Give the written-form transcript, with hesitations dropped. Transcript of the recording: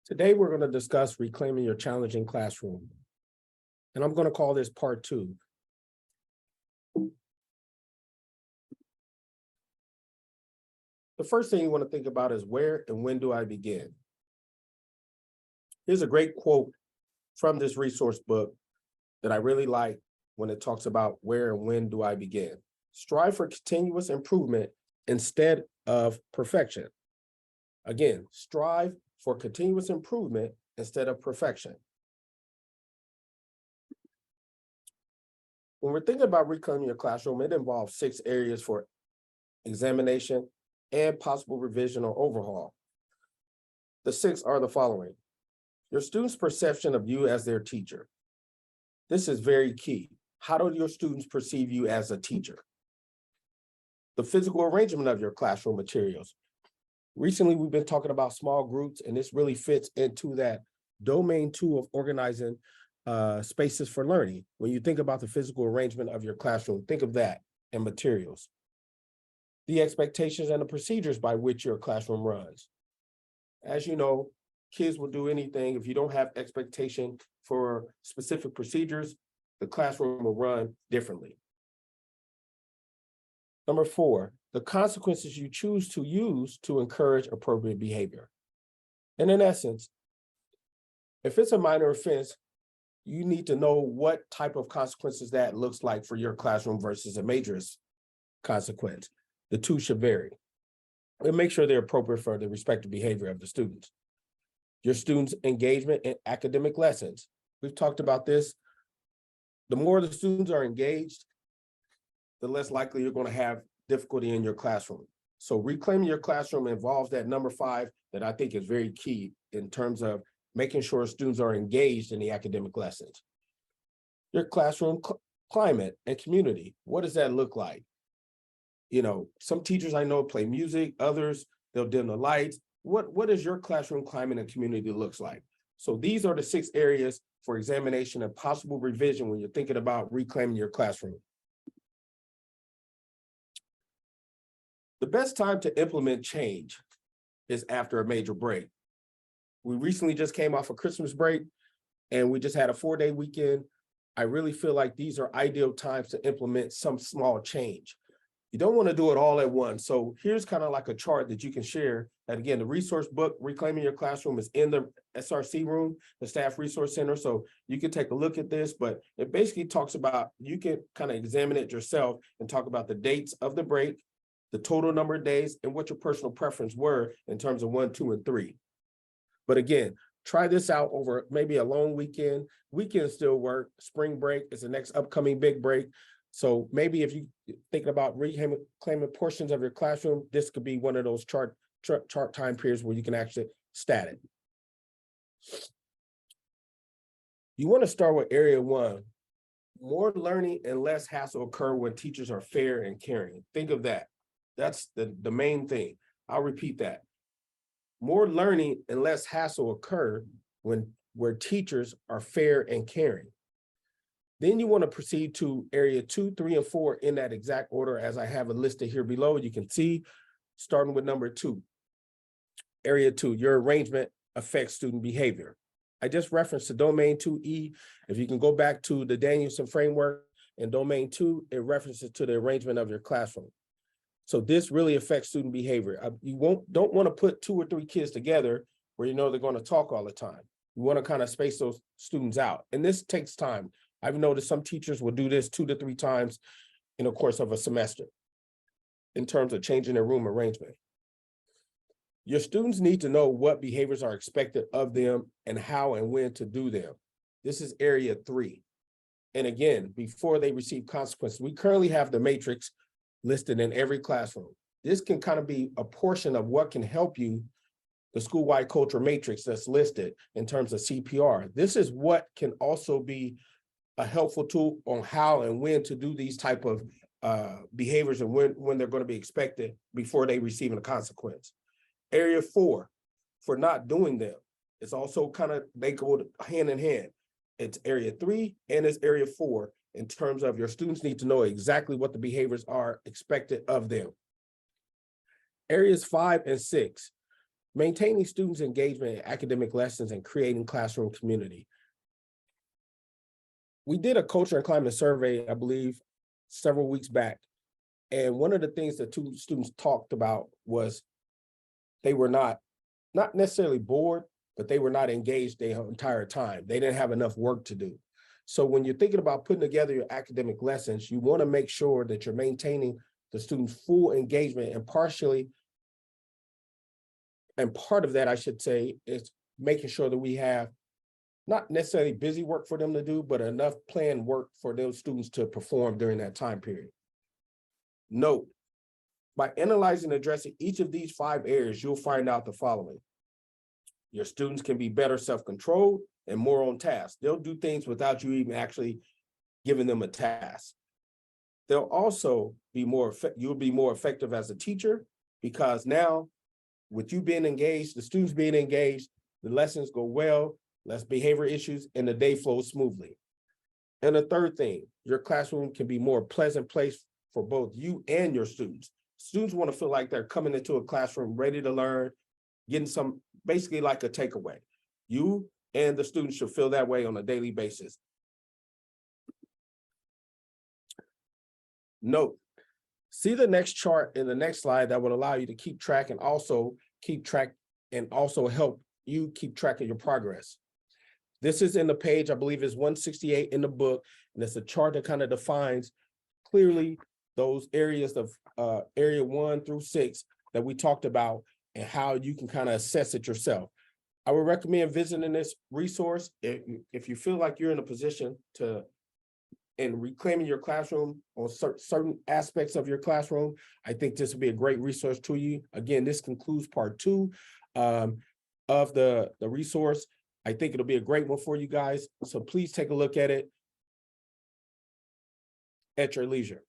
Today, we're going to discuss reclaiming your challenging classroom. And I'm going to call this part 2. The first thing you want to think about is where and when do I begin? Here's a great quote from this resource book that I really like when it talks about where and when do I begin. Strive for continuous improvement instead of perfection. Again, strive for continuous improvement instead of perfection. When we're thinking about reclaiming your classroom, it involves 6 areas for examination and possible revision or overhaul. The 6 are the following. Your students' perception of you as their teacher. This is very key. How do your students perceive you as a teacher? The physical arrangement of your classroom materials. Recently, we've been talking about small groups, and this really fits into that domain 2 of organizing spaces for learning. When you think about the physical arrangement of your classroom, think of that and materials. The expectations and the procedures by which your classroom runs. As you know, kids will do anything. If you don't have expectation for specific procedures, the classroom will run differently. Number 4, the consequences you choose to use to encourage appropriate behavior. And in essence, if it's a minor offense, you need to know what type of consequences that looks like for your classroom versus a major consequence. The two should vary. And make sure they're appropriate for the respective behavior of the students. Your students' engagement in academic lessons. We've talked about this. The more the students are engaged, the less likely you're going to have difficulty in your classroom. So reclaiming your classroom involves that number 5 that I think is very key in terms of making sure students are engaged in the academic lessons. Your classroom climate and community. What does that look like? You know, some teachers I know play music, others, they'll dim the lights. What does your classroom climate and community looks like? So these are the 6 areas for examination and possible revision when you're thinking about reclaiming your classroom. The best time to implement change is after a major break. We recently just came off a Christmas break and we just had a 4-day weekend. I really feel like these are ideal times to implement some small change. You don't want to do it all at once. So here's kind of like a chart that you can share. And again, the resource book, Reclaiming Your Classroom, is in the SRC room, the Staff Resource Center. So you can take a look at this, but it basically talks about, you can kind of examine it yourself and talk about the dates of the break, the total number of days, and what your personal preference were in terms of 1, 2, and 3. But again, try this out over maybe a long weekend. Weekends still work. Spring break is the next upcoming big break. So maybe if you're thinking about reclaiming portions of your classroom, this could be one of those chart time periods where you can actually stat it. You want to start with area 1. More learning and less hassle occur when teachers are fair and caring. Think of that. That's the main thing. I'll repeat that. More learning and less hassle occur where teachers are fair and caring. Then you want to proceed to area 2, 3, and 4 in that exact order as I have it listed here below. You can see, starting with number 2. Area 2, your arrangement affects student behavior. I just referenced the domain 2E. If you can go back to the Danielson framework in domain 2, it references to the arrangement of your classroom. So this really affects student behavior. You don't want to put 2 or 3 kids together where you know they're going to talk all the time. You want to kind of space those students out. And this takes time. I've noticed some teachers will do this 2 to 3 times in the course of a semester in terms of changing their room arrangement. Your students need to know what behaviors are expected of them and how and when to do them. This is area 3. And again, before they receive consequences, we currently have the matrix listed in every classroom. This can kind of be a portion of what can help you, the school-wide culture matrix that's listed in terms of CPR. This is what can also be a helpful tool on how and when to do these type of behaviors and when they're going to be expected before they receive a consequence. Area 4, for not doing them. It's also kind of, they go hand in hand. It's area 3 and it's area 4 in terms of your students need to know exactly what the behaviors are expected of them. Areas 5 and 6, Maintaining students' engagement in academic lessons and creating classroom community. We did a culture and climate survey, I believe, several weeks back. And one of the things that two students talked about was they were not necessarily bored, but they were not engaged the entire time. They didn't have enough work to do. So when you're thinking about putting together your academic lessons, you want to make sure that you're maintaining the students' full engagement, and part of that, I should say, is making sure that we have not necessarily busy work for them to do, but enough planned work for those students to perform during that time period. Note, by analyzing and addressing each of these 5 areas, you'll find out the following. Your students can be better self-controlled and more on task. They'll do things without you even actually giving them a task. They'll also be you'll be more effective as a teacher, because now with you being engaged, the students being engaged, the lessons go well, less behavior issues, and the day flows smoothly. And the third thing, your classroom can be more pleasant place for both you and your students. Students want to feel like they're coming into a classroom ready to learn, getting some, basically like a takeaway. You and the students should feel that way on a daily basis. Note, see the next chart in the next slide that would allow you to keep track and also help you keep track of your progress. This is in the page, I believe is 168 in the book, and it's a chart that kind of defines clearly those areas of area 1 through 6 that we talked about and how you can kind of assess it yourself. I would recommend visiting this resource if you feel like you're in a position to and reclaiming your classroom on certain aspects of your classroom. I think this would be a great resource to you. Again, this concludes part 2 of the resource. I think it'll be a great one for you guys. So please take a look at it at your leisure.